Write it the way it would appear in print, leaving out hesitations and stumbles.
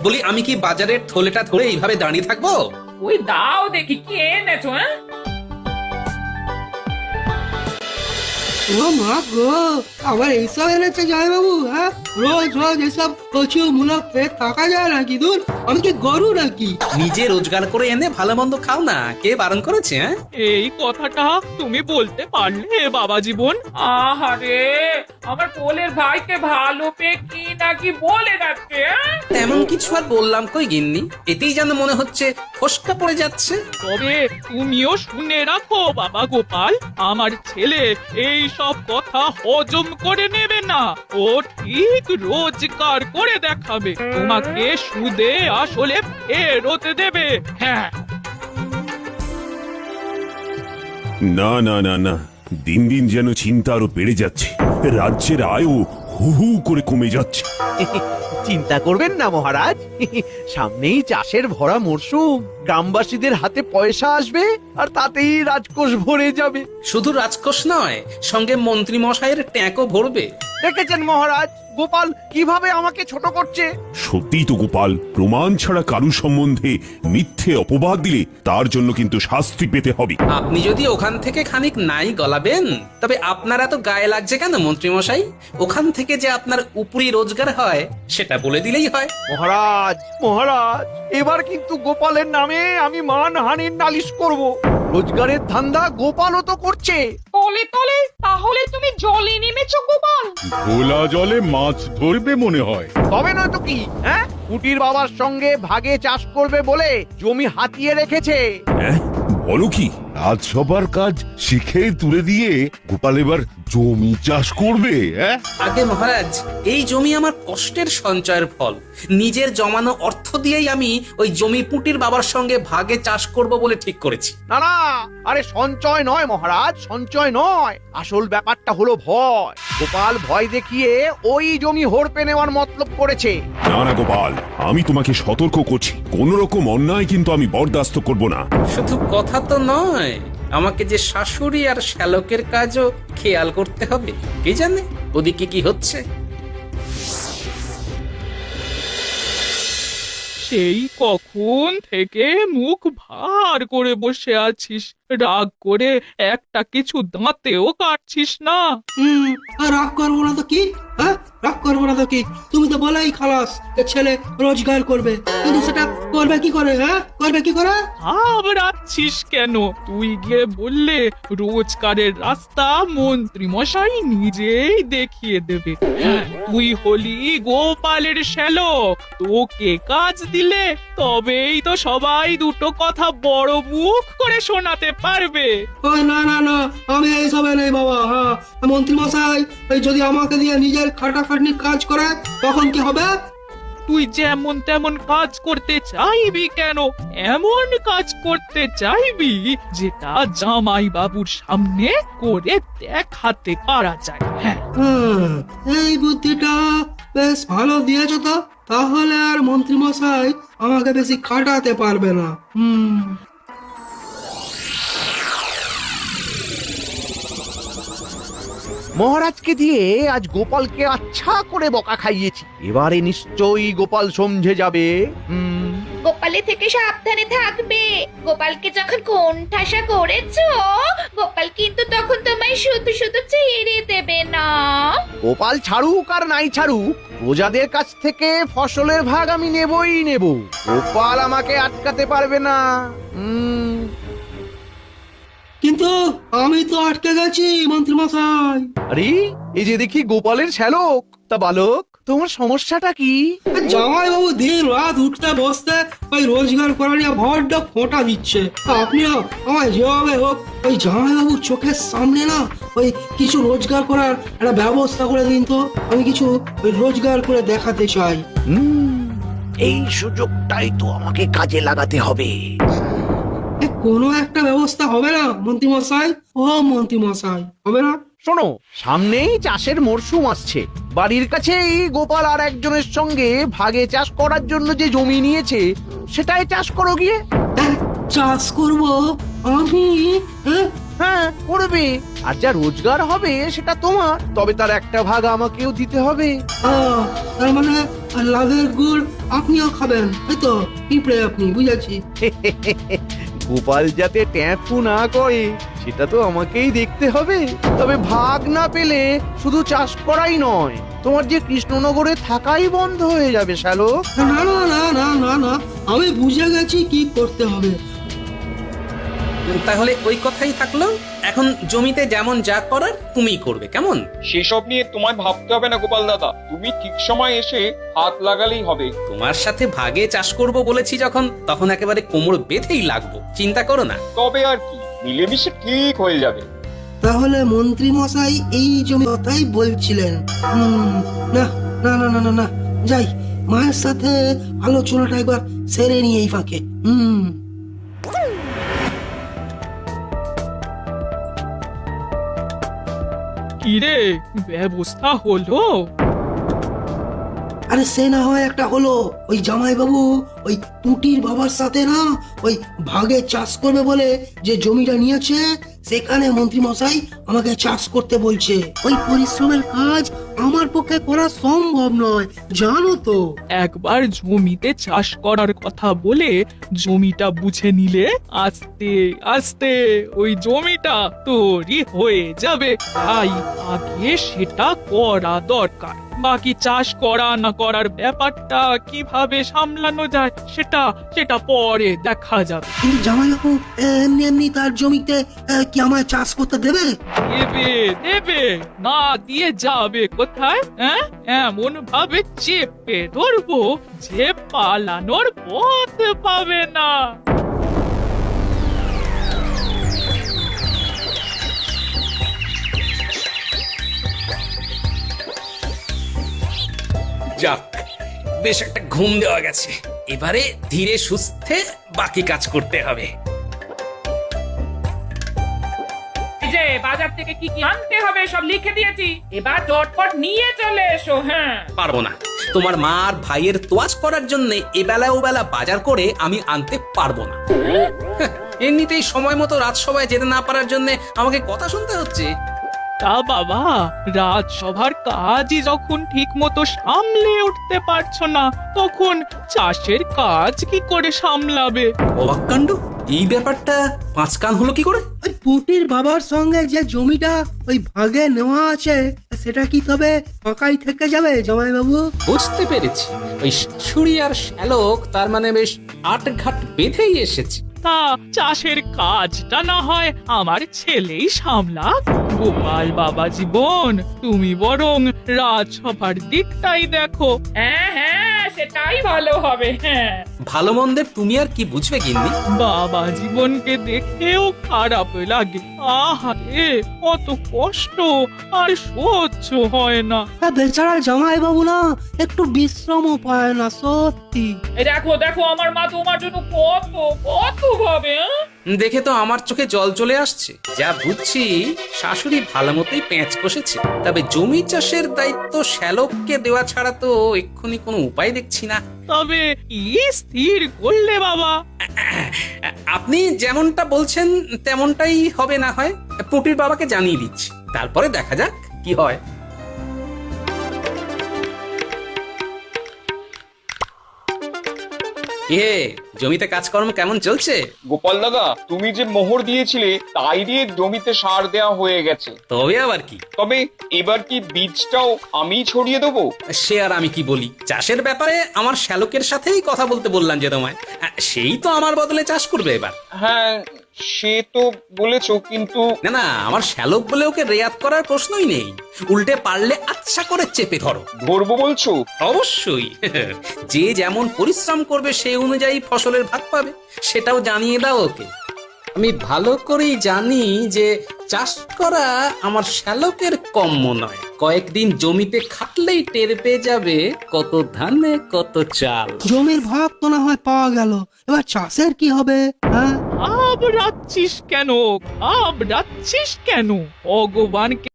বলি আমি কি বাজারের থলেটা ধরে এইভাবে দাঁড়িয়ে থাকবো? ওই দাও দেখি কি এনেছো। হ্যাঁ, ও মা গো, আবার এইসব এনেছে জয়বাবু? হ্যাঁ, রোজ রোজ এসব কচু মূলো পেট থাকা যায় নাকি? দূর, আমি কি গরু নাকি? নিজে রোজগার করে এনে ভালো মন্দ খাও না, কে বারণ করেছে? হ্যাঁ, এই কথাটা তুমি বলতে পারলে বাবা জীবন? আহারে আমার কোলের ভাইকে ভালো পেয়ে কি নাকি বলে যাচ্ছে। তেমন কিছু আর বললাম কই গিন্নি, এতেই যেন মনে হচ্ছে ফসকা পড়ে যাচ্ছে। তবে তুমিও শুনে রাখো বাবা গোপাল, আমার ছেলে এই সব কথা হজম করে নেবে না। ও ঠিক রোজগার করে দেখাবে, তোমাকে সুদে আসলে ফেরত দেবে। হ্যাঁ, না না না না, দিন দিন যেন চিন্তা আরো বেড়ে যাচ্ছে। রাজ্যের আয়ও হু হু করে কমে যাচ্ছে। চিন্তা করবেন না মহারাজ, সামনেই চাষের ভরা মরশুম, গ্রামবাসীদের হাতে পয়সা আসবে আর তাতেই রাজকোষ ভরে যাবে। শুধু রাজকোষ নয়, সঙ্গে মন্ত্রী মশাইয়ের ট্যাঁকও ভরবে। দেখেছেন মহারাজ, গোপাল কিভাবে আমাকে ছোট করছে। সত্যিই তো গোপাল, প্রমাণ ছাড়া কারু সম্বন্ধে মিথ্যে অপবাদ দিলে তার জন্য কিন্তু শাস্তি পেতে হবে। আপনি যদি ওখান থেকে খানিক নাই গলাবেন, তবে আপনার এত গায়ে লাগছে কেন মন্ত্রী মশাই? ওখান থেকে যে আপনার উপরি রোজগার হয় সেটা বলে দিলেই হয়। মহারাজ মহারাজ, এবার কিন্তু গোপালের নামে আমি মানহানির নালিশ করব। রোজগারের ধান্দা গোপালও তো করছে। তলে তলে তাহলে তুমি জলে নেমেছো গোপাল? খোলা জলে মাছ ধরবে মনে হয়। তবে নয় তো কি, হ্যাঁ, কুটির বাবার সঙ্গে ভাগে চাষ করবে বলে জমি হাতিয়ে রেখেছে। হ্যাঁ, বলো কি? রাজসভার কাজ শিখে তুলে দিয়ে গোপাল এবার জমি চাষ করবে? হ্যাঁ, আগে মহারাজ, এই জমি আমার কষ্টের সঞ্চয়ের ফল। নিজের জমানো অর্থ দিয়েই আমি ওই জমি পুটির বাবার সঙ্গে ভাগে চাষ করব বলে ঠিক করেছি। না না, আরে সঞ্চয় নয় মহারাজ, সঞ্চয় নয়, আসল ব্যাপারটা হলো ভয়। গোপাল ভয় দেখিয়ে ওই জমি হড়পে নেওয়ার মতলব করেছে। না না গোপাল, আমি তোমাকে সতর্ক করছি, কোন রকম অন্যায় কিন্তু আমি বরদাস্ত করব না। শুধু কথা তো নয়, আমাকে যে শাশুড়ি আর শ্যালকের কাজও খেয়াল করতে হবে। কে জানে ওদিকে কি হচ্ছে। সেই কখন থেকে মুখ ভার করে বসে আছিস, রাগ করে একটা কিছু দাঁতেও কাটছিস না। আর রাগ করবো না তো কি? হ্যাঁ, রাগ করবো না তো কি? তুমি তো বলেই খালাস যে ছেলে রোজগার করবে, কিন্তু সেটা করবে কি করে? হ্যাঁ, করবে কি করে? ঘাবড়াচ্ছিস কেন? তুই গিয়ে বললে রোজগারের রাস্তা মন্ত্রী মশাই নিজেই দেখিয়ে দেবে। হ্যাঁ, তুই হলি গোপালের শ্যালক, তোকে কাজ দিলে তবেই তো সবাই দুটো কথা বড় মুখ করে শোনাতে পারবে। ওই না না না, আমি এইসবে নেই বাবা। হ্যাঁ, মন্ত্রী মশাই ওই যদি আমাকে দিয়ে নিজের খাটাখাটনি কাজ করে তখন কি হবে? তুই যেমন তেমন কাজ করতে চাইবি কেন? এমন কাজ করতে চাইবি যেটা জামাই বাবুর সামনে করে দেখাতে পারা যায়। হ্যাঁ, এই বুদ্ধিটা বেশ ভালো দিয়েছো তো। তাহলে আর মন্ত্রী মশাই আমাকে বেশি খাটাতে পারবে না। মহারাজকে দিয়ে আজ গোপালকে আচ্ছা করে বকা খাইয়েছি, এবারে নিশ্চয়ই গোপাল সমঝে যাবে। গোপালের থেকে সাবধানে থাকবে। গোপালকে যখন কোণঠাসা করেছো, গোপাল কিন্তু তখন তোমায় শুধু শুধু ছেড়ে দেবে না। গোপাল ছাড়ুক আর নাই ছাড়ুক, প্রজাদের কাছ থেকে ফসলের ভাগ আমি নেবই নেব। গোপাল আমাকে আটকাতে পারবে না। কিন্তু আমি তো আটকে গেছি মন্ত্রী মশাই। আরে, এই যে দেখি গোপালের শ্যালক। তা বালক, তোমার সমস্যাটা কি? জামাই বাবু দিন রাত উঠতে বসতে ওই রোজগার করা নিয়ে বড্ড খোঁটা দিচ্ছে। আপনিও আমায় যেভাবে হোক ওই জামাই বাবুর চোখের সামনে না ওই কিছু রোজগার করার একটা ব্যবস্থা করে দিন তো। আমি কিছু ওই রোজগার করে দেখাতে চাই। এই সুযোগটাই তো আমাকে কাজে লাগাতে হবে। কোনো একটা ব্যবস্থা হবে না মন্ত্রী মশাই? ও মন্ত্রী মশাই, হবে না? শোনো, সামনেই চাষের মরশুম আসছে। বাড়ির কাছেই গোপাল আর একজনের সঙ্গে ভাগে চাষ করার জন্য যে জমি নিয়েছে, সেটাই চাষ করো গিয়ে। চাষ করব আমি? হ্যাঁ, করবে। আর যা রোজগার হবে সেটা তোমার, তবে তার একটা ভাগ আমাকেও দিতে হবে। তার মানে লাভের গুড় আপনিও খাবেন এই তো পিঁপড়ে আপনি বুঝেছি। গোপাল যাতে ট্যাঁফু না করে সেটা তো আমাকেই দেখতে হবে। তবে ভাগ না পেলে শুধু চাষ করাই নয়, তোমার যে কৃষ্ণনগরে থাকাই বন্ধ হয়ে যাবে শ্যালক। না না না না না না, আমি বুঝে গেছি কি করতে হবে। তাহলে ওই কথাই থাকলো, এখন জমিতে যেমন যা করার তুমিই করবে, কেমন? সেসব নিয়ে তোমায় ভাবতে হবে না গোপাল দাদা, তুমি ঠিক সময় এসে হাত লাগালেই হবে। তোমার সাথে ভাগে চাষ করব বলেছি যখন, তখন একেবারে কোমর বেঁধেই লাগবো, চিন্তা করো না। তবে আর কি, মিলেমিশে ঠিক হয়ে যাবে। তাহলে মন্ত্রী মশাই এই জমি কথাই বলছিলেন। না না না না না না, যাই মায়ের সাথে আলোচনাটা একবার সেরে নিয়ে এই ফাঁকে। কিরে, ব্যবস্থা হলো? আরে সে না হয় একটা হলো, ওই জামাই বাবু ওই টুটির বাবার সাথে না ওই ভাগে চাষ করবে বলে যে জমিটা নিয়েছে, সেখানে মন্ত্রী মশাই আমাকে চাষ করতে বলছে। ওই পরিশ্রমের কাজ আমার পক্ষে করা সম্ভব নয়, জানো তো। একবার জমিতে চাষ করার কথা বলে জমিটা বুঝে নিলে আস্তে আস্তে ওই জমিটা তৈরি হয়ে যাবে। তাই আগে সেটা করা দরকার। বাকি চাষ করা না করার ব্যাপারটা কিভাবে সামলানো যায় সেটা পরে দেখা যাবে। কিন্তু জামাই বাবু এমনি এমনি তার জমিতে কি আমায় চাষ করতে দেবে? দেবে না দিয়ে যাবে কোথায়? এমন ভাবে চেপে ধরবো যে পালানোর পথ পাবে না। যাক, বেশ একটা ঘুম দেওয়া গেছে, এবারে ধীরে সুস্থে বাকি কাজ করতে হবে। এই যে বাজার থেকে কি কি আনতে হবে সব লিখে দিয়েছি, এবার চটপট নিয়ে চলে এসো। হ্যাঁ, পারবো না, তোমার মা আর ভাইয়ের তোয়াজ করার জন্য এবেলা ওবেলা বাজার করে আমি আনতে পারবো না। হ্যাঁ, এমনিতেই সময় মতো রাজসভায় যেতে না পারার জন্য আমাকে কথা শুনতে হচ্ছে। তা বাবা, রাজসভার কাজই যখন ঠিক মতো সামলে উঠতে পারছো না, তখন চাষের কাজ কি করে সামলাবে? অবাক কাণ্ড, এই ব্যাপারটা পাঁচ কান হলো কি করে? ওই পুটির বাবার সঙ্গে যে জমিটা ওই ভাগে নেওয়া আছে, সেটা কি তবে ফাঁকাই থেকে যাবে জামাই বাবু? বুঝতে পেরেছি, ওই ছুরি আর শ্যালক তার মানে বেশ আটঘাট বেঁধেই এসেছে। তা চাষের কাজটা না হয় আমার ছেলেই সামলাক। গোপাল বাবা জীবন, তুমি বরং রাজসভার দিকটাই দেখো। হ্যাঁ হ্যাঁ, সেটাই ভালো হবে। হ্যাঁ, ভালো মন্দের তুমি আর কি বুঝবে গিন্নি? বাবা জীবনকে দেখেও খারাপ লাগে। আহারে, কত কষ্ট আর সহ্য হয় না। বেচারা জামাই বাবু না একটু বিশ্রামও পায় না, সত্যি। এই দেখো দেখো, আমার মা তোমার জন্য কত কত ভাবে। দেখে তো আমার চোখে জল চলে আসছে। যা বুঝছি শাশুড়ি ভালো মতোই পেঁচ কষেছে, তবে জমি চাষের দায়িত্ব শ্যালককে দেওয়া ছাড়া তো এক্ষুনি কোনো উপায় দেখছি না। তবে কি স্থির করলে বাবা? আপনি যেমনটা বলছেন তেমনটাই হবে, না হয় পুটির বাবাকে জানিয়ে দিচ্ছি, তারপরে দেখা যাক কি হয়। জমিতে কাজকর্ম কেমন চলছে? গোপাল দাদা, তুমি যে মোহর দিয়েছিলে তাই দিয়ে জমিতে সার দেওয়া হয়ে গেছে। তবে আবার কি? তবে এবার কি বীজটাও আমি ছড়িয়ে দেবো? সে আর আমি কি বলি, চাষের ব্যাপারে আমার শ্যালকের সাথেই কথা বলতে বললাম যে তোমায়, সেই তো আমার বদলে চাষ করবে এবার। হ্যাঁ, সে তো বলেছো, কিন্তু না না, আমার শ্যালক বলে ওকে রেয়াত করার প্রশ্নই নেই, উল্টে পারলে আচ্ছা করে চেপে ধরো। ধরবো বলছো? অবশ্যই, যে যেমন পরিশ্রম করবে সেই অনুযায়ী ফসলের ভাগ পাবে, সেটাও জানিয়ে দাও ওকে। আমি ভালো করেই জানি যে চাষ করা আমার শ্যালকের কম্ম নয়, কয়েকদিন জমিতে খাটলেই টের পেয়ে যাবে কত ধানে কত চাল। জমির ভাগ তো না হয় পাওয়া গেল, এবার চাষের কি হবে? হ্যাঁ, ঘাবড়াচ্ছিস কেন? ভগবানকে